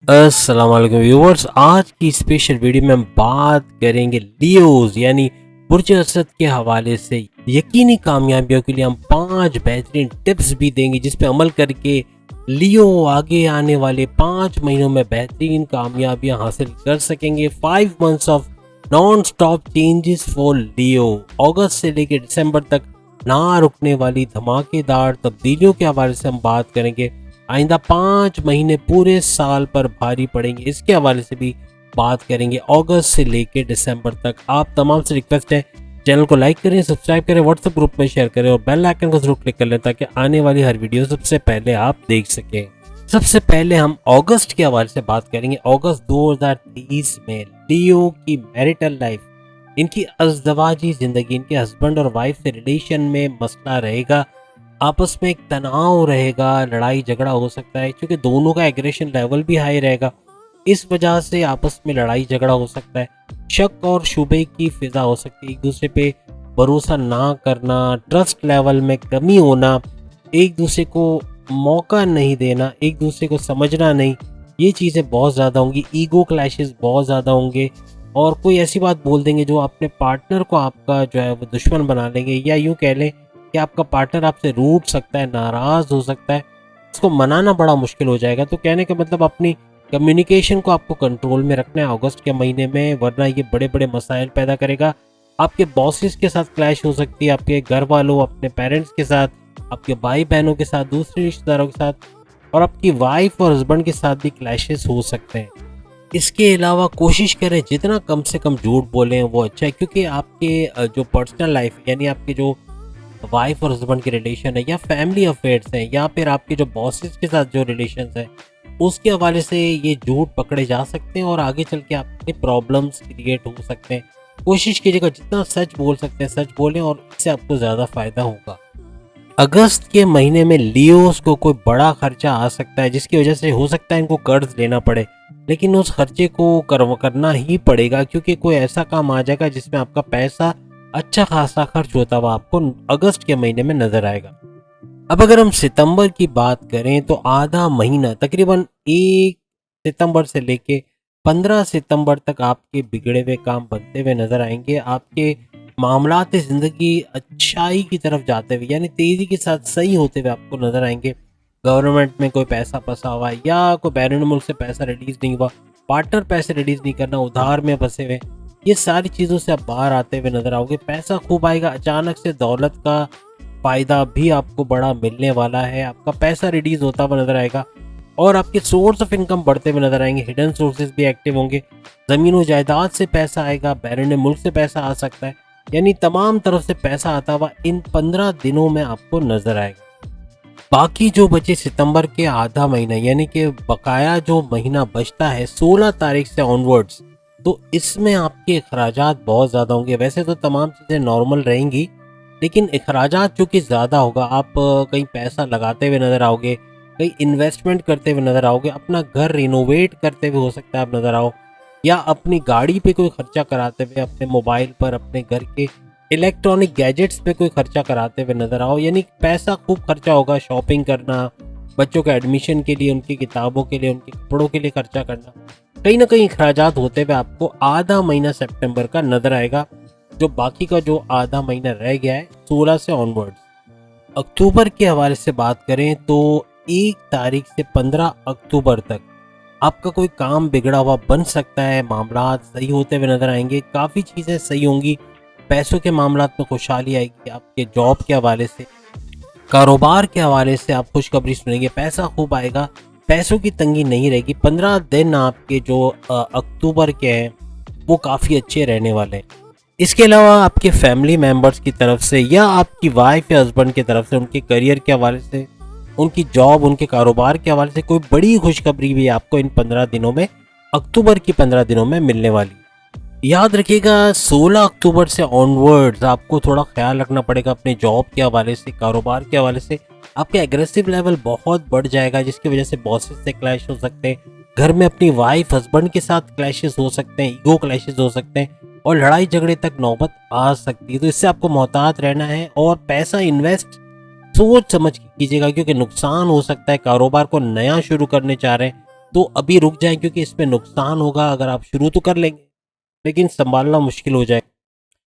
अस्सलाम वालेकुम व्यूवर्स। आज की स्पेशल वीडियो में हम बात करेंगे लियोज यानी बुर्ज असद के हवाले से यकीनी कामयाबियों के लिए हम 5 बेहतरीन टिप्स भी देंगे जिस पे अमल करके लियो आगे आने वाले 5 महीनों में बेहतरीन कामयाबियां हासिल कर सकेंगे। 5 months of non stop changes for Leo. अगस्त से लेकर दिसंबर तक ना रुकने वाली धमाकेदार तब्दीलियों के हवाले से हम बात करेंगे। आइंदा 5 महीने पूरे साल पर भारी पड़ेंगे, इसके हवाले से भी बात करेंगे। अगस्त से लेकर दिसंबर तक आप तमाम से रिक्वेस्ट है चैनल को लाइक करें, सब्सक्राइब करें, व्हाट्सएप ग्रुप में शेयर करें और बेल आइकन को जरूर क्लिक कर लें ताकि आने वाली हर वीडियो सबसे पहले आप देख सकें। सबसे पहले हम अगस्त के हवाले से बात करेंगे। अगस्त 2023 में लियो की मैरिटल लाइफ, इनकी अज़दवाजी जिंदगी, इनके हस्बैंड और वाइफ से रिलेशन में मसला रहेगा, आपस में एक तनाव रहेगा, लड़ाई झगड़ा हो सकता है क्योंकि दोनों का एग्रेशन लेवल भी हाई रहेगा। इस वजह से आपस में लड़ाई झगड़ा हो सकता है, शक और शुबे की फिजा हो सकती है, एक दूसरे पे भरोसा ना करना, ट्रस्ट लेवल में कमी होना, एक दूसरे को मौका नहीं देना, एक दूसरे को समझना नहीं, ये चीज़ें बहुत ज़्यादा होंगी। ईगो क्लैशेस बहुत ज़्यादा होंगे और कोई ऐसी बात बोल देंगे जो अपने पार्टनर को आपका जो है वो दुश्मन बना लेंगे, या यूँ कह लें कि आपका पार्टनर आपसे रूठ सकता है, नाराज़ हो सकता है, उसको मनाना बड़ा मुश्किल हो जाएगा। तो कहने का मतलब अपनी कम्युनिकेशन को आपको कंट्रोल में रखना है अगस्त के महीने में, वरना ये बड़े बड़े मसाइल पैदा करेगा। आपके बॉसेस के साथ क्लैश हो सकती है, आपके घर वालों, अपने पेरेंट्स के साथ, आपके भाई बहनों के साथ, दूसरे रिश्तेदारों के साथ और आपकी वाइफ और हस्बैंड के साथ भी क्लैशेस हो सकते हैं। इसके अलावा कोशिश करें जितना कम से कम झूठ बोलें वो अच्छा है, क्योंकि आपके जो पर्सनल लाइफ यानी आपके जो वाइफ और हस्बैंड के रिलेशन है या फैमिली अफेयर्स हैं या फिर आपके जो बॉसेस के साथ जो रिलेशन है उसके हवाले से ये झूठ पकड़े जा सकते हैं और आगे चल के आपके प्रॉब्लम्स क्रिएट हो सकते हैं। कोशिश कीजिएगा जितना सच बोल सकते हैं सच बोलें और इससे आपको ज़्यादा फायदा होगा। अगस्त के महीने में लियोस को कोई बड़ा खर्चा आ सकता है जिसकी वजह से हो सकता है इनको कर्ज लेना पड़े, लेकिन उस खर्चे को करना ही पड़ेगा क्योंकि कोई ऐसा काम आ जाएगा जिसमें आपका पैसा अच्छा खासा खर्च होता हुआ आपको अगस्त के महीने में नजर आएगा। अब अगर हम सितंबर की बात करें तो आधा महीना तकरीबन 1 सितंबर से लेके 15 सितंबर तक आपके बिगड़े हुए काम बनते हुए नजर आएंगे। आपके मामलात ज़िंदगी अच्छाई की तरफ जाते हुए यानी तेज़ी के साथ सही होते हुए आपको नजर आएंगे। गवर्नमेंट में कोई पैसा फंसा हुआ है या कोई बैरून मुल्क से पैसा रिलीज नहीं हुआ, पार्टनर पैसे रिलीज नहीं करना, उधार में फंसे हुए, ये सारी चीज़ों से आप बाहर आते हुए नजर आओगे। पैसा खूब आएगा, अचानक से दौलत का फ़ायदा भी आपको बड़ा मिलने वाला है, आपका पैसा रिलीज होता हुआ नजर आएगा और आपके सोर्स ऑफ इनकम बढ़ते हुए नजर आएंगे। हिडन सोर्सेज भी एक्टिव होंगे, ज़मीन व जायदाद से पैसा आएगा, बैरून मुल्क से पैसा आ सकता है, यानी तमाम तरफ से पैसा आता हुआ इन 15 दिनों में आपको नजर आएगा। बाकी जो बचे सितंबर के आधा महीना यानी कि बकाया जो महीना बचता है 16 तारीख से ऑनवर्ड्स, तो इसमें आपके अखराजात बहुत ज़्यादा होंगे। वैसे तो तमाम चीज़ें नॉर्मल रहेंगी लेकिन अखराजात चूँकि ज़्यादा होगा, आप कहीं पैसा लगाते हुए नज़र आओगे, कहीं इन्वेस्टमेंट करते हुए नज़र आओगे, अपना घर रिनोवेट करते हुए हो सकता है आप नज़र आओ, या अपनी गाड़ी पे कोई खर्चा कराते हुए, अपने मोबाइल पर, अपने घर के इलेक्ट्रॉनिक गैजेट्स पे कोई खर्चा कराते हुए नज़र आओ। यानी पैसा खूब खर्चा होगा, शॉपिंग करना, बच्चों के एडमिशन के लिए, उनकी किताबों के लिए, उनके कपड़ों के लिए खर्चा करना, कहीं ना कहीं अखराजात होते हुए आपको आधा महीना सितंबर का नज़र आएगा। जो बाकी का जो आधा महीना रह गया है 16 से ऑनवर्ड्स। अक्टूबर के हवाले से बात करें तो 1 तारीख से 15 अक्टूबर तक आपका कोई काम बिगड़ा हुआ बन सकता है, मामलात सही होते हुए नजर आएंगे, काफ़ी चीज़ें सही होंगी, पैसों के मामलात में खुशहाली आएगी, आपके जॉब के हवाले से, कारोबार के हवाले से आप खुशखबरी सुनेंगे, पैसा खूब आएगा, पैसों की तंगी नहीं रहेगी। 15 दिन आपके जो अक्टूबर के हैं वो काफ़ी अच्छे रहने वाले हैं। इसके अलावा आपके फैमिली मेम्बर्स की तरफ से या आपकी वाइफ या हस्बैंड की तरफ से उनके करियर के हवाले से, उनकी जॉब, उनके कारोबार के हवाले से कोई बड़ी खुशखबरी भी आपको इन 15 दिनों में, अक्टूबर की 15 दिनों में मिलने वाली। याद रखिएगा 16 अक्टूबर से ऑनवर्ड्स आपको थोड़ा ख्याल रखना पड़ेगा अपने जॉब के हवाले से, कारोबार के हवाले से। आपका एग्रेसिव लेवल बहुत बढ़ जाएगा जिसकी वजह से बॉसेस से क्लैश हो सकते हैं, घर में अपनी वाइफ हस्बैंड के साथ क्लैशेस हो सकते हैं, ईगो क्लैशेस हो सकते हैं और लड़ाई झगड़े तक नौबत आ सकती है। तो इससे आपको मोहतात रहना है और पैसा इन्वेस्ट सोच समझ के कीजिएगा क्योंकि नुकसान हो सकता है। कारोबार को नया शुरू करने चाह रहे हैं तो अभी रुक जाएं, क्योंकि इसमें नुकसान होगा। अगर आप शुरू तो कर लेंगे लेकिन संभालना मुश्किल हो जाएगा।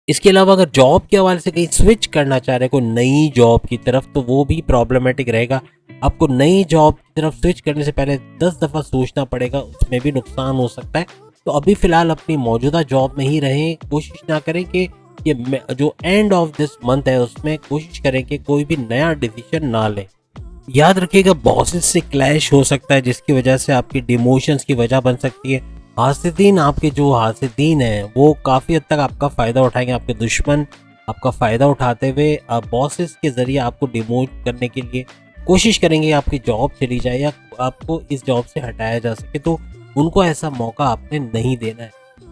इसके अलावा अगर जॉब के हवाले से कहीं स्विच करना चाह रहे हैं कोई नई जॉब की तरफ, तो वो भी प्रॉब्लमेटिक रहेगा। आपको नई जॉब की तरफ स्विच करने से पहले 10 दफ़ा सोचना पड़ेगा, उसमें भी नुकसान हो सकता है। तो अभी फ़िलहाल अपनी मौजूदा जॉब में ही रहें। कोशिश ना करें कि ये जो एंड ऑफ दिस मंथ है उसमें कोशिश करें कि कोई भी नया डिसीजन ना लें। याद रखिएगा, बॉसेस से क्लैश हो सकता है जिसकी वजह से आपकी डिमोशंस की वजह बन सकती है। हासिदीन, आपके जो हासिदीन हैं वो काफ़ी हद तक आपका फ़ायदा उठाएंगे। आपके दुश्मन आपका फ़ायदा उठाते हुए बॉसेस के ज़रिए आपको डिमोट करने के लिए कोशिश करेंगे, आपकी जॉब चली जाए या आपको इस जॉब से हटाया जा सके। तो उनको ऐसा मौका आपने नहीं देना है।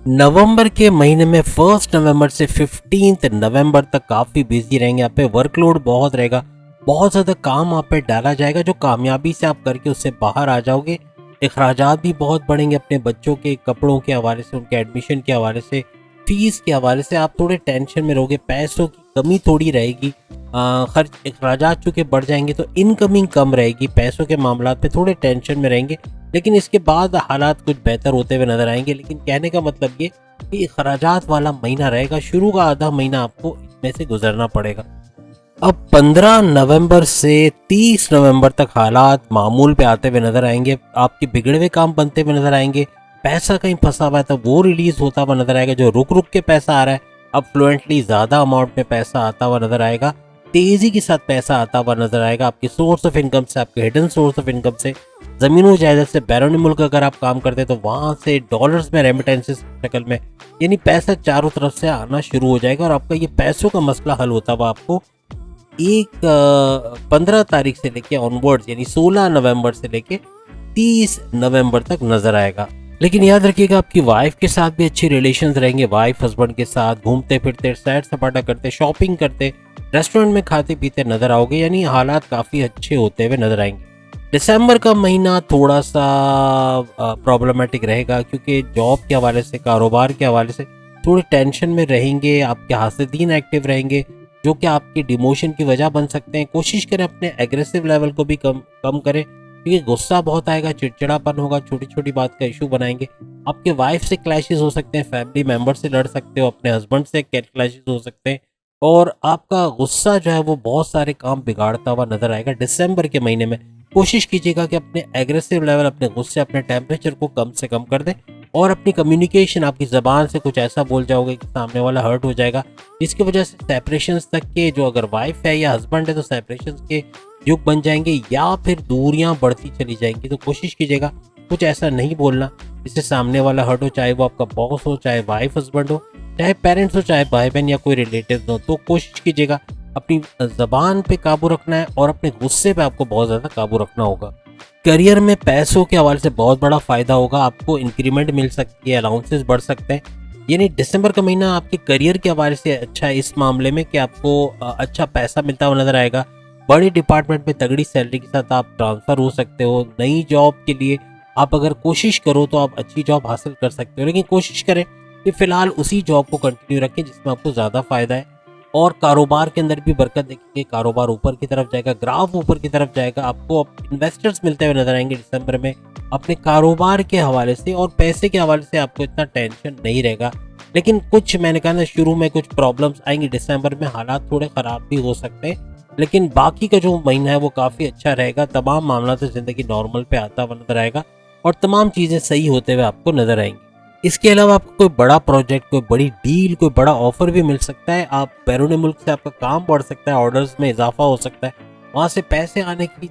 नवंबर के महीने में 1 नवंबर से 15 नवंबर तक काफ़ी बिजी रहेंगे। आप पे वर्कलोड बहुत रहेगा, बहुत ज़्यादा काम आप पे डाला जाएगा जो कामयाबी से आप करके उससे बाहर आ जाओगे। अखराजात भी बहुत बढ़ेंगे अपने बच्चों के कपड़ों के हवाले से, उनके एडमिशन के हवाले से, फीस के हवाले से आप थोड़े टेंशन में रहोगे। पैसों की कमी थोड़ी रहेगी, खर्च अखराजात चूँकि बढ़ जाएंगे तो इनकमिंग कम रहेगी। पैसों के मामलात में थोड़े टेंशन में रहेंगे, लेकिन इसके बाद हालात कुछ बेहतर होते हुए नजर आएंगे। लेकिन कहने का मतलब ये कि अखराजात वाला महीना रहेगा, शुरू का आधा महीना आपको इसमें से गुजरना पड़ेगा। अब 15 नवंबर से 30 नवंबर तक हालात मामूल पे आते हुए नजर आएंगे। आपके बिगड़े हुए काम बनते हुए नजर आएंगे। पैसा कहीं फंसा हुआ है तो वो रिलीज होता हुआ नजर आएगा। जो रुक रुक के पैसा आ रहा है अब फ्लुएंटली ज़्यादा अमाउंट में पैसा आता हुआ नजर आएगा। तेज़ी के साथ पैसा आता हुआ नजर आएगा आपकी सोर्स ऑफ इनकम से, आपके हिडन सोर्स ऑफ इनकम से। ज़मीनों जायदाद से, बैरून मुल्क अगर आप काम करते हैं तो वहाँ से डॉलर्स में, रेमिटेंसेस शक्ल में, यानी पैसा चारों तरफ से आना शुरू हो जाएगा। और आपका ये पैसों का मसला हल होता हुआ आपको 15 तारीख से लेके ऑनवर्ड्स, यानी 16 नवंबर से लेके 30 नवंबर तक नजर आएगा। लेकिन याद रखिएगा, आपकी वाइफ के साथ भी अच्छे रिलेशंस रहेंगे। वाइफ हस्बैंड के साथ घूमते फिरते, सैर सपाटा करते, शॉपिंग करते, रेस्टोरेंट में खाते पीते नजर आओगे, यानी हालात काफ़ी अच्छे होते हुए नजर आएंगे। दिसंबर का महीना थोड़ा सा प्रॉब्लमेटिक रहेगा, क्योंकि जॉब के हवाले से, कारोबार के हवाले से थोड़ी टेंशन में रहेंगे। आपके हासिदीन एक्टिव रहेंगे जो कि आपकी डिमोशन की वजह बन सकते हैं। कोशिश करें अपने एग्रेसिव लेवल को भी कम करें, क्योंकि गुस्सा बहुत आएगा, चिड़चिड़ापन होगा, छोटी छोटी बात का इशू बनाएंगे। आपके वाइफ से क्लैशेस हो सकते हैं, फैमिली मेंबर से लड़ सकते हो, अपने हस्बैंड से क्लैशेस हो सकते हैं। और आपका गुस्सा जो है वो बहुत सारे काम बिगाड़ता हुआ नजर आएगा। दिसंबर के महीने में कोशिश कीजिएगा कि अपने एग्रेसिव लेवल, अपने गुस्से, अपने टेम्परेचर को कम से कम कर दें। और अपनी कम्युनिकेशन, आपकी ज़बान से कुछ ऐसा बोल जाओगे कि सामने वाला हर्ट हो जाएगा, जिसकी वजह से सेपरेशंस तक के, जो अगर वाइफ है या हस्बैंड है तो सेपरेशंस के युग बन जाएंगे या फिर दूरियां बढ़ती चली जाएंगी। तो कोशिश कीजिएगा कुछ ऐसा नहीं बोलना जिससे सामने वाला हर्ट हो, चाहे वो आपका बॉस हो, चाहे वाइफ हस्बैंड हो, चाहे पेरेंट्स हो, चाहे भाई बहन या कोई रिलेटिव हो। तो कोशिश कीजिएगा अपनी ज़बान पे काबू रखना है और अपने गुस्से पे आपको बहुत ज़्यादा काबू रखना होगा। करियर में पैसों के हवाले से बहुत बड़ा फ़ायदा होगा। आपको इंक्रीमेंट मिल सकती है, अलाउंसेस बढ़ सकते हैं। यानी दिसंबर का महीना आपके करियर के हवाले से अच्छा है इस मामले में कि आपको अच्छा पैसा मिलता हुआ नजर आएगा। बड़ी डिपार्टमेंट में तगड़ी सैलरी के साथ आप ट्रांसफ़र हो सकते हो। नई जॉब के लिए आप अगर कोशिश करो तो आप अच्छी जॉब हासिल कर सकते हो, लेकिन कोशिश करें कि फ़िलहाल उसी जॉब को कंटिन्यू रखें जिसमें आपको ज़्यादा फ़ायदा है। और कारोबार के अंदर भी बरकत देखेंगे, कारोबार ऊपर की तरफ जाएगा, ग्राफ ऊपर की तरफ जाएगा। आपको इन्वेस्टर्स मिलते हुए नजर आएंगे दिसंबर में अपने कारोबार के हवाले से। और पैसे के हवाले से आपको इतना टेंशन नहीं रहेगा। लेकिन कुछ, मैंने कहा ना शुरू में, कुछ प्रॉब्लम्स आएंगी दिसंबर में, हालात थोड़े ख़राब भी हो सकते हैं। लेकिन बाकी का जो महीना है वो काफ़ी अच्छा रहेगा। तमाम मामला से ज़िंदगी नॉर्मल पे आता हुआ नजर आएगा और तमाम चीज़ें सही होते हुए आपको नजर आएंगी। इसके अलावा आपको कोई बड़ा प्रोजेक्ट, कोई बड़ी डील, कोई बड़ा ऑफर भी मिल सकता है। आप बैरून मुल्क से आपका काम बढ़ सकता है, ऑर्डर्स में इजाफा हो सकता है, वहाँ से पैसे आने की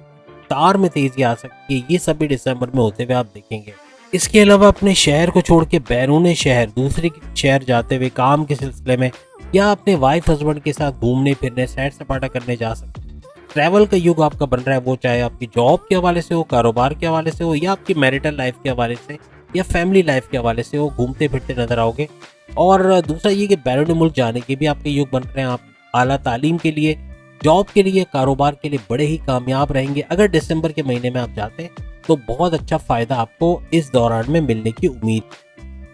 तार में तेज़ी आ सकती है। ये सभी दिसंबर में होते हुए आप देखेंगे। इसके अलावा अपने शहर को छोड़ के बैरून शहर, दूसरे शहर जाते हुए काम के सिलसिले में या अपने वाइफ हस्बैंड के साथ घूमने फिरने, सैर सपाटा करने जा सकते हैं। ट्रैवल का युग आपका बन रहा है, वो चाहे आपकी जॉब के हवाले से हो, कारोबार के हवाले से हो, या आपकी मैरिटल लाइफ के हवाले से या फैमिली लाइफ के हवाले से हो, घूमते फिरते नजर आओगे। और दूसरा ये कि बैरून मुल्क जाने के भी आपके युग बन रहे हैं। आप आला तालीम के लिए, जॉब के लिए, कारोबार के लिए बड़े ही कामयाब रहेंगे। अगर दिसंबर के महीने में आप जाते हैं तो बहुत अच्छा फ़ायदा आपको इस दौरान में मिलने की उम्मीद।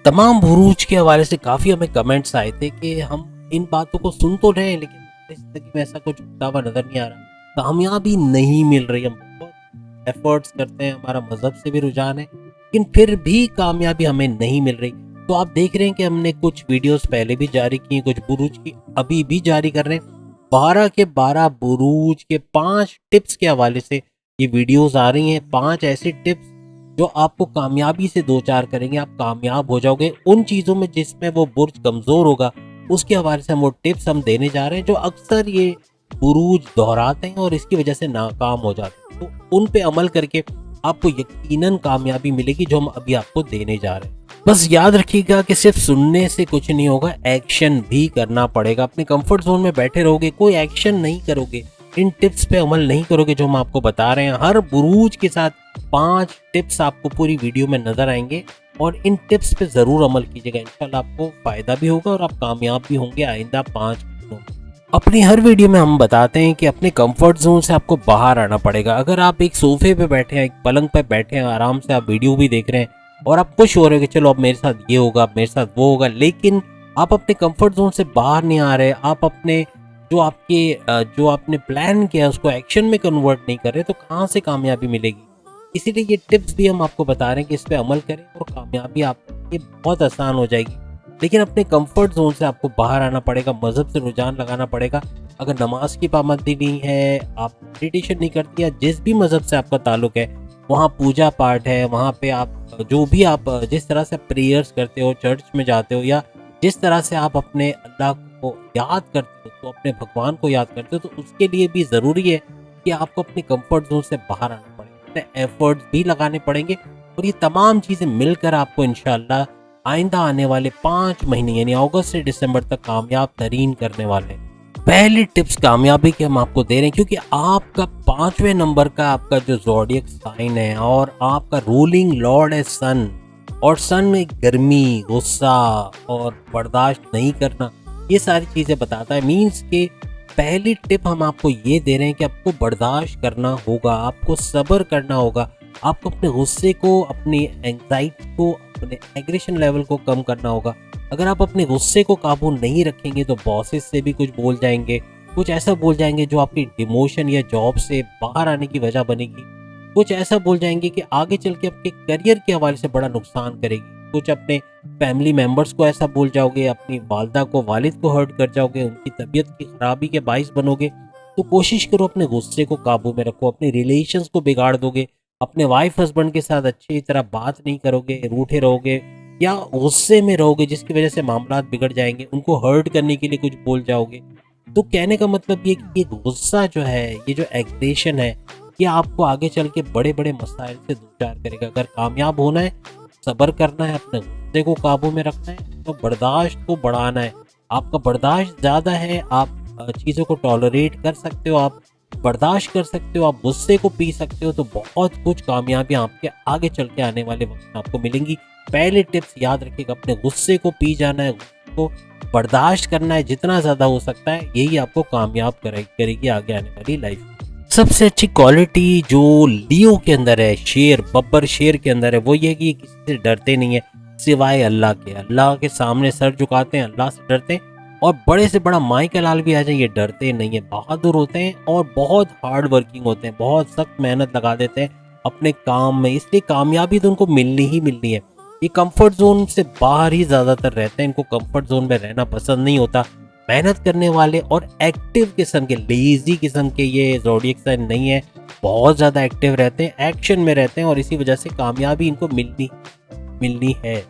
तमाम बुरूज के हवाले से काफ़ी हमें कमेंट्स आए थे कि हम इन बातों को सुन तो रहे हैं लेकिन हमारी ज़िंदगी में ऐसा कुछ होता हुआ नज़र नहीं आ रहा, कामयाबी नहीं मिल रही। हम बहुत एफर्ट्स करते हैं, हमारा मज़हब से भी रुझान है, लेकिन फिर भी कामयाबी हमें नहीं मिल रही। तो आप देख रहे हैं कि हमने कुछ वीडियोस पहले भी जारी की, कुछ बुरूज की अभी भी जारी कर रहे हैं। 12 के 12 बुरूज के 5 टिप्स के हवाले से ये वीडियोस आ रही हैं। 5 ऐसी टिप्स जो आपको कामयाबी से दो चार करेंगे, आप कामयाब हो जाओगे उन चीज़ों में जिसमें वो बुर्ज कमज़ोर होगा। उसके हवाले से हम वो टिप्स हम देने जा रहे हैं जो अक्सर ये बुरूज दोहराते हैं और इसकी वजह से नाकाम हो जाते हैं। तो उन पे अमल करके आपको यकीनन कामयाबी मिलेगी जो हम अभी आपको देने जा रहे हैं। बस याद रखिएगा कि सिर्फ सुनने से कुछ नहीं होगा, एक्शन भी करना पड़ेगा। अपने कंफर्ट जोन में बैठे रहोगे, कोई एक्शन नहीं करोगे, इन टिप्स पे अमल नहीं करोगे जो हम आपको बता रहे हैं। हर बुरूज के साथ 5 टिप्स आपको पूरी वीडियो में नजर आएंगे और इन टिप्स पे जरूर अमल कीजिएगा। इंशाल्लाह आपको फायदा भी होगा और आप कामयाब भी होंगे आइंदा 5 दिनों में। अपनी हर वीडियो में हम बताते हैं कि अपने कंफर्ट जोन से आपको बाहर आना पड़ेगा। अगर आप एक सोफे पे बैठे हैं, एक पलंग पे बैठे हैं, आराम से आप वीडियो भी देख रहे हैं और आप खुश हो रहे हो कि चलो अब मेरे साथ ये होगा, अब मेरे साथ वो होगा, लेकिन आप अपने कंफर्ट जोन से बाहर नहीं आ रहे, आप अपने जो आपने प्लान किया उसको एक्शन में कन्वर्ट नहीं कर रहे, तो कहाँ से कामयाबी मिलेगी। इसीलिए ये टिप्स भी हम आपको बता रहे हैं कि इस पे अमल करें और कामयाबी आपकी बहुत आसान हो जाएगी। लेकिन अपने कंफर्ट जोन से आपको बाहर आना पड़ेगा, मजहब से रुझान लगाना पड़ेगा। अगर नमाज की पाबंदी नहीं है, आप मेडिटेशन नहीं करती, या जिस भी मजहब से आपका ताल्लुक है, वहाँ पूजा पाठ है, वहाँ पे आप जो भी आप जिस तरह से प्रेयर्स करते हो, चर्च में जाते हो, या जिस तरह से आप अपने अल्लाह को याद करते हो, तो अपने भगवान को याद करते हो, तो उसके लिए भी ज़रूरी है कि आपको अपने कंफर्ट जोन से बाहर आना पड़ेगा, अपने एफर्ट्स भी लगाने पड़ेंगे। और ये तमाम चीज़ें मिलकर आपको इंशाल्लाह आइंदा आने वाले 5 महीने यानी अगस्त से दिसंबर तक कामयाब तरीन करने वाले हैं। पहली टिप्स कामयाबी के हम आपको दे रहे हैं क्योंकि आपका 5वें नंबर का आपका जो ज़ोडिएक साइन है और आपका रूलिंग लॉर्ड है सन, और सन में गर्मी, गुस्सा और बर्दाश्त नहीं करना, ये सारी चीज़ें बताता है। मीन्स के पहली टिप हम आपको ये दे रहे हैं कि आपको बर्दाश्त करना होगा, आपको सब्र करना होगा, आपको अपने गुस्से को, अपनी एंग्जाइटी को, अपने एग्रेशन लेवल को कम करना होगा। अगर आप अपने गुस्से को काबू नहीं रखेंगे तो बॉसेस से भी कुछ बोल जाएंगे, कुछ ऐसा बोल जाएंगे जो आपकी डिमोशन या जॉब से बाहर आने की वजह बनेगी, कुछ ऐसा बोल जाएंगे कि आगे चल के आपके करियर के हवाले से बड़ा नुकसान करेगी, कुछ अपने फैमिली मेम्बर्स को ऐसा बोल जाओगे, अपनी वालदा को, वालिद को हर्ट कर जाओगे, उनकी तबीयत की खराबी के बाइस बनोगे। तो कोशिश करो अपने गुस्से को काबू में रखो, अपने रिलेशंस को बिगाड़ दोगे, अपने वाइफ हस्बैंड के साथ अच्छी तरह बात नहीं करोगे, रूठे रहोगे या गुस्से में रहोगे जिसकी वजह से मामला बिगड़ जाएंगे, उनको हर्ट करने के लिए कुछ बोल जाओगे। तो कहने का मतलब ये कि ये गुस्सा जो है, ये जो एग्रेशन है, ये आपको आगे चल के बड़े बड़े मसाइल से दो चार करेगा। अगर कामयाब होना है, सब्र करना है, अपने गुस्से को काबू में रखना है, तो बर्दाश्त को बढ़ाना है। आपका बर्दाश्त ज़्यादा है, आप चीज़ों को टॉलरेट कर सकते हो, आप बर्दाश्त कर सकते हो, आप गुस्से को पी सकते हो, तो बहुत कुछ कामयाबियाँ आपके आगे चल के आने वाले वक्त में आपको मिलेंगी। पहले टिप्स याद रखिएगा, अपने गुस्से को पी जाना है, गुस्से को बर्दाश्त करना है जितना ज़्यादा हो सकता है, यही आपको कामयाब करेगी आगे आने वाली लाइफ। सबसे अच्छी क्वालिटी जो लियो के अंदर है, शेर, बब्बर शेर के अंदर है, वो ये कि किसी से डरते नहीं है सिवाय अल्लाह के। अल्लाह के सामने सर झुकाते हैं, अल्लाह से डरते हैं। और बड़े से बड़ा माइक लाल भी आ जाए, ये डरते नहीं है, बहादुर होते हैं और बहुत हार्ड वर्किंग होते हैं, बहुत सख्त मेहनत लगा देते हैं अपने काम में, इसलिए कामयाबी तो उनको मिलनी ही मिलनी है। ये कंफर्ट जोन से बाहर ही ज़्यादातर रहते हैं, इनको कंफर्ट जोन में रहना पसंद नहीं होता। मेहनत करने वाले और एक्टिव किस्म के, लेजी किस्म के ये ज़ोडिएक साइन नहीं है, बहुत ज़्यादा एक्टिव रहते हैं, एक्शन में रहते हैं और इसी वजह से कामयाबी इनको मिलनी है।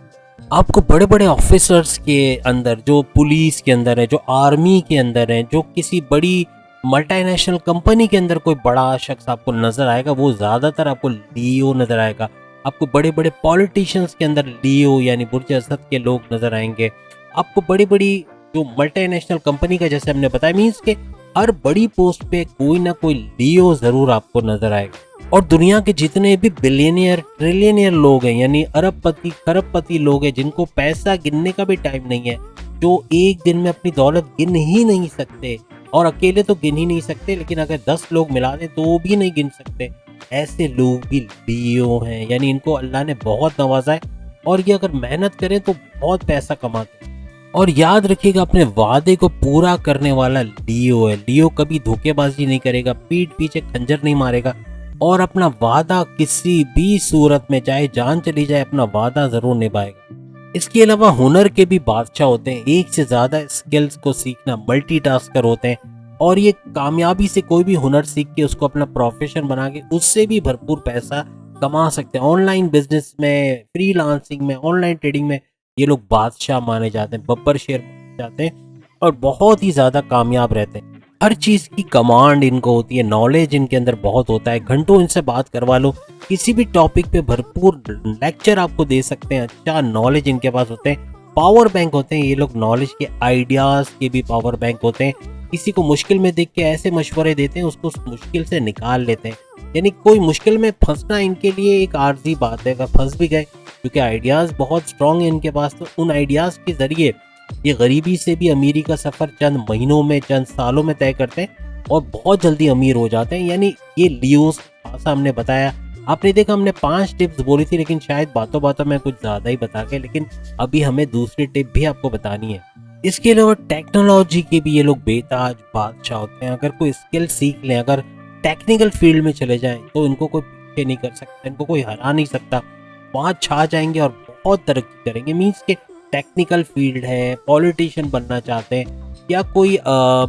आपको बड़े बड़े ऑफिसर्स के अंदर, जो पुलिस के अंदर है, जो आर्मी के अंदर है, जो किसी बड़ी मल्टीनेशनल कंपनी के अंदर कोई बड़ा शख्स आपको नजर आएगा, वो ज़्यादातर आपको लियो नजर आएगा। आपको बड़े बड़े पॉलिटिशियंस के अंदर लियो यानी बुर्ज असद के लोग नजर आएंगे। आपको बड़ी बड़ी जो मल्टीनेशनल कंपनी का, जैसे हमने बताया, मीन्स के हर बड़ी पोस्ट पे कोई ना कोई लियो ज़रूर आपको नजर आएगा। और दुनिया के जितने भी बिलियनियर, ट्रिलियनियर लोग हैं, यानी अरबपति, खरबपति लोग हैं, जिनको पैसा गिनने का भी टाइम नहीं है, जो एक दिन में अपनी दौलत गिन ही नहीं सकते, और अकेले तो गिन ही नहीं सकते, लेकिन अगर 10 लोग मिला दें तो भी नहीं गिन सकते, ऐसे लोग भी लियो हैं। यानी इनको अल्लाह ने बहुत नवाजा है और ये अगर मेहनत करें तो बहुत पैसा कमाते हैं। और याद रखिएगा, अपने वादे को पूरा करने वाला लियो है। लियो कभी धोखेबाजी नहीं करेगा, पीठ पीछे खंजर नहीं मारेगा। और अपना वादा किसी भी सूरत में, चाहे जान चली जाए, अपना वादा जरूर निभाएगा। इसके अलावा हुनर के भी बादशाह होते हैं, एक से ज्यादा स्किल्स को सीखना, मल्टीटास्कर होते हैं और ये कामयाबी से कोई भी हुनर सीख के उसको अपना प्रोफेशन बना के उससे भी भरपूर पैसा कमा सकते हैं। ऑनलाइन बिजनेस में, फ्रीलांसिंग में, ऑनलाइन ट्रेडिंग में ये लोग बादशाह माने जाते हैं, बब्बर शेर माने जाते हैं और बहुत ही ज्यादा कामयाब रहते हैं। हर चीज की कमांड इनको होती है, नॉलेज इनके अंदर बहुत होता है। घंटों इनसे बात करवा लो, किसी भी टॉपिक पे भरपूर लेक्चर आपको दे सकते हैं। अच्छा नॉलेज इनके पास होते हैं, पावर बैंक होते हैं ये लोग, नॉलेज के, आइडियाज के भी पावर बैंक होते हैं। किसी को मुश्किल में देख के ऐसे मशवरे देते हैं, उसको उस मुश्किल से निकाल लेते हैं। यानी कोई मुश्किल में फंसना इनके लिए एक आर्जी बात है, अगर फंस भी गए क्योंकि आइडियाज बहुत स्ट्रांग है इनके पास, तो उन आइडियाज के जरिए ये गरीबी से भी अमीरी का सफर चंद महीनों में, चंद सालों में तय करते हैं और बहुत जल्दी अमीर हो जाते हैं। यानी ये लियोस खासा हमने बताया, आपने देखा हमने 5 टिप्स बोली थी, लेकिन शायद बातों बातों में कुछ ज्यादा ही बता गए, लेकिन अभी हमें दूसरी टिप भी आपको बतानी है। इसके अलावा टेक्नोलॉजी के भी ये लोग बेताज बादशाह होते हैं। अगर कोई स्किल सीख लें, अगर टेक्निकल फील्ड में चले जाएं, तो इनको कोई पीछे नहीं कर सकता, इनको कोई हरा नहीं सकता, वहाँ छा जाएंगे और बहुत तरक्की करेंगे। मीन्स के टेक्निकल फील्ड है, पॉलिटिशियन बनना चाहते हैं या कोई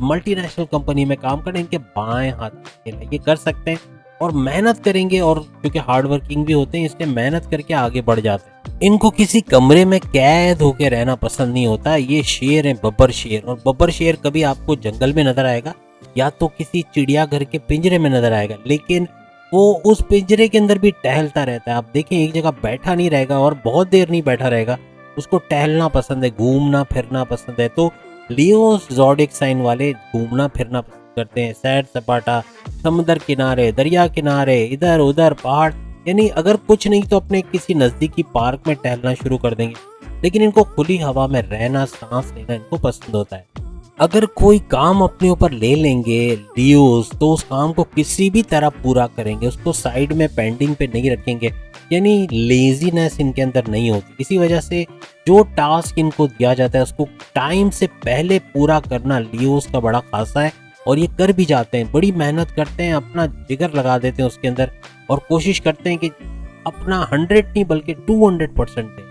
मल्टीनेशनल कंपनी में काम करें, इनके बाएं हाथ के ये कर सकते हैं और मेहनत करेंगे, और क्योंकि हार्ड वर्किंग भी होते हैं इसलिए मेहनत करके आगे बढ़ जाते हैं। इनको किसी कमरे में कैद होकर रहना पसंद नहीं होता। ये शेर है, बब्बर शेर, और बब्बर शेर कभी आपको जंगल में नजर आएगा या तो किसी चिड़ियाघर के पिंजरे में नजर आएगा, लेकिन वो उस पिंजरे के अंदर भी टहलता रहता है। आप देखें एक जगह बैठा नहीं रहेगा और बहुत देर नहीं बैठा रहेगा, उसको टहलना पसंद है, घूमना फिरना पसंद है। तो लियो ज़ोडिएक साइन वाले घूमना फिरना पसंद करते हैं, सैर सपाटा, समुद्र किनारे, दरिया किनारे, इधर उधर पहाड़, यानी अगर कुछ नहीं तो अपने किसी नज़दीकी पार्क में टहलना शुरू कर देंगे। लेकिन इनको खुली हवा में रहना, सांस लेना इनको पसंद होता है। अगर कोई काम अपने ऊपर ले लेंगे लियोस, तो उस काम को किसी भी तरह पूरा करेंगे, उसको साइड में पेंडिंग पे नहीं रखेंगे। यानी लेजीनेस इनके अंदर नहीं होती। इसी वजह से जो टास्क इनको दिया जाता है उसको टाइम से पहले पूरा करना लियोस का बड़ा खासा है, और ये कर भी जाते हैं। बड़ी मेहनत करते हैं, अपना जिगर लगा देते हैं उसके अंदर और कोशिश करते हैं कि अपना 100 नहीं बल्कि 200% दें।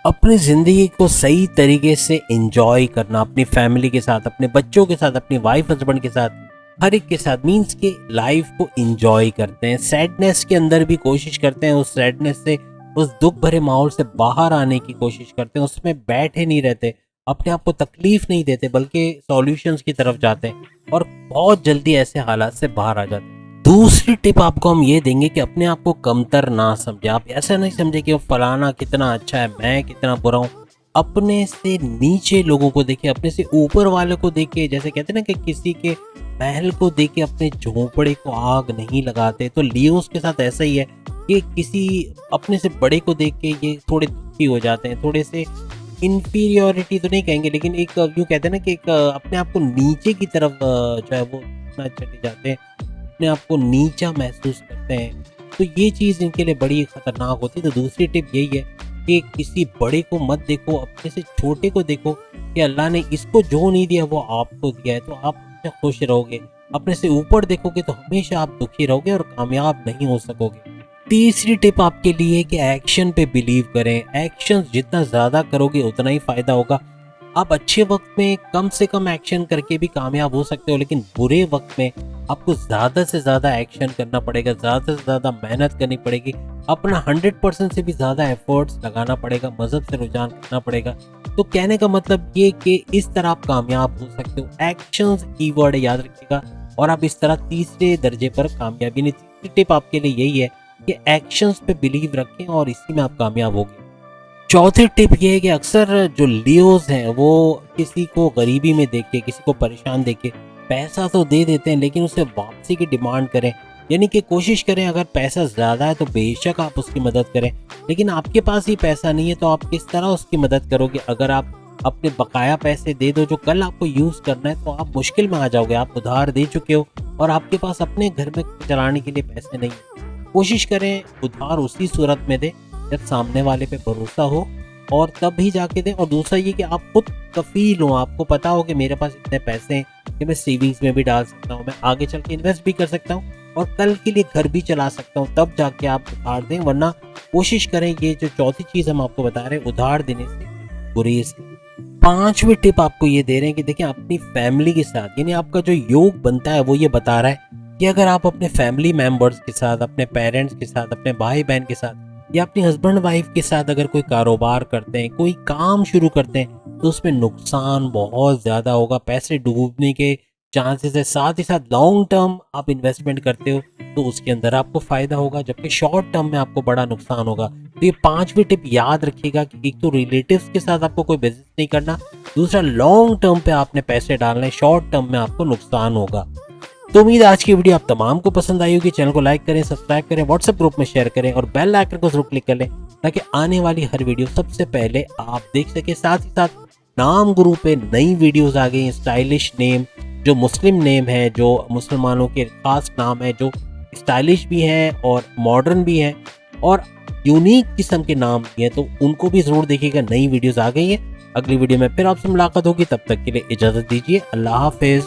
अपनी ज़िंदगी को सही तरीके से एंजॉय करना, अपनी फैमिली के साथ, अपने बच्चों के साथ, अपनी वाइफ हस्बैंड के साथ, हर एक के साथ, मीन्स के लाइफ को एंजॉय करते हैं। सैडनेस के अंदर भी कोशिश करते हैं, उस सैडनेस से, उस दुख भरे माहौल से बाहर आने की कोशिश करते हैं। उसमें बैठे नहीं रहते, अपने आप को तकलीफ नहीं देते, बल्कि सॉल्यूशंस की तरफ जाते हैं और बहुत जल्दी ऐसे हालात से बाहर आ जाते हैं। दूसरी टिप आपको हम ये देंगे कि अपने आप को कमतर ना समझे। आप ऐसा नहीं समझे कि वो फलाना कितना अच्छा है, मैं कितना बुरा हूँ। अपने से नीचे लोगों को देखे, अपने से ऊपर वाले को देखे। जैसे कहते हैं ना कि किसी के महल को देख के अपने झोंपड़े को आग नहीं लगाते, तो लियोस के साथ ऐसा ही है कि किसी अपने से बड़े को देख के ये थोड़े दुखी हो जाते हैं, थोड़े से इन्फीरियोरिटी तो नहीं कहेंगे, लेकिन एक यूँ कहते हैं ना कि एक अपने आप को नीचे की तरफ जो है वो चले जाते हैं, अपने आप को नीचा महसूस करते हैं। तो ये चीज़ इनके लिए बड़ी खतरनाक होती है। तो दूसरी टिप यही है कि किसी बड़े को मत देखो, अपने से छोटे को देखो कि अल्लाह ने इसको जो नहीं दिया वो आपको दिया है, तो आप हमेशा खुश रहोगे। अपने से ऊपर देखोगे तो हमेशा आप दुखी रहोगे और कामयाब नहीं हो सकोगे। तीसरी टिप आपके लिए कि एक्शन पे बिलीव करें। एक्शन जितना ज़्यादा करोगे उतना ही फ़ायदा होगा। आप अच्छे वक्त में कम से कम एक्शन करके भी कामयाब हो सकते हो, लेकिन बुरे वक्त में आपको ज़्यादा से ज़्यादा एक्शन करना पड़ेगा, ज़्यादा से ज़्यादा मेहनत करनी पड़ेगी, अपना 100% से भी ज़्यादा एफर्ट्स लगाना पड़ेगा, मज़हब से रुझान करना पड़ेगा। तो कहने का मतलब ये कि इस तरह आप कामयाब हो सकते हो। एक्शंस कीवर्ड याद रखिएगा, और आप इस तरह तीसरे दर्जे पर कामयाबी नहीं। तीसरी टिप आपके लिए यही है कि एक्शंस पे बिलीव रखें और इसी में आप कामयाब होंगे। चौथी टिप ये है कि अक्सर जो लियोस हैं वो किसी को गरीबी में देख के, किसी को परेशान देख के पैसा तो दे देते हैं, लेकिन उसे वापसी की डिमांड करें। यानी कि कोशिश करें, अगर पैसा ज़्यादा है तो बेशक आप उसकी मदद करें, लेकिन आपके पास ही पैसा नहीं है तो आप किस तरह उसकी मदद करोगे। अगर आप अपने बकाया पैसे दे दो जो कल आपको यूज़ करना है, तो आप मुश्किल में आ जाओगे। आप उधार दे चुके हो और आपके पास अपने घर में चलाने के लिए पैसे नहीं है। कोशिश करें उधार उसी सूरत में दें जब सामने वाले पे भरोसा हो, और तब ही जाके दें। और दूसरा ये कि आप खुद कफील हो, आपको पता हो कि मेरे पास इतने पैसे हैं कि मैं सेविंग्स में भी डाल सकता हूँ, मैं आगे चल के इन्वेस्ट भी कर सकता हूँ, और कल के लिए घर भी चला सकता हूँ, तब जाके आप उधार दें, वरना कोशिश करें। ये जो चौथी चीज़ हम आपको बता रहे हैं, उधार देने से गुरेज करें। पांचवी टिप आपको ये दे रहे हैं कि देखिए अपनी फैमिली के साथ, यानी आपका जो योग बनता है वो ये बता रहा है कि अगर आप अपने फैमिली मेंबर्स के साथ, अपने पेरेंट्स के साथ, अपने भाई बहन के साथ या अपने हस्बैंड वाइफ के साथ अगर कोई कारोबार करते हैं, कोई काम शुरू करते हैं, तो उसमें नुकसान बहुत ज़्यादा होगा, पैसे डूबने के चांसेस है। साथ ही साथ लॉन्ग टर्म आप इन्वेस्टमेंट करते हो तो उसके अंदर आपको फायदा होगा, जबकि शॉर्ट टर्म में आपको बड़ा नुकसान होगा। तो ये पांचवी टिप याद रखिएगा कि एक तो रिलेटिव्स के साथ आपको कोई बिजनेस नहीं करना, दूसरा लॉन्ग टर्म पे आपने पैसे डालने, शॉर्ट टर्म में आपको नुकसान होगा। तो उम्मीद है आज की वीडियो आप तमाम को पसंद आई होगी। चैनल को लाइक करें, सब्सक्राइब करें, व्हाट्सएप ग्रुप में शेयर करें और बेल आइकन को जरूर क्लिक कर लें ताकि आने वाली हर वीडियो सबसे पहले आप देख सके। साथ ही साथ नाम गुरु पे नई वीडियोस आ गई, स्टाइलिश नेम जो मुस्लिम नेम है, जो मुसलमानों के खास नाम है, जो स्टाइलिश भी हैं और मॉडर्न भी हैं और यूनिक किस्म के नाम भी हैं, तो उनको भी जरूर देखिएगा। नई वीडियोस आ गई हैं। अगली वीडियो में फिर आपसे मुलाकात होगी, तब तक के लिए इजाजत दीजिए। अल्लाह हाफिज।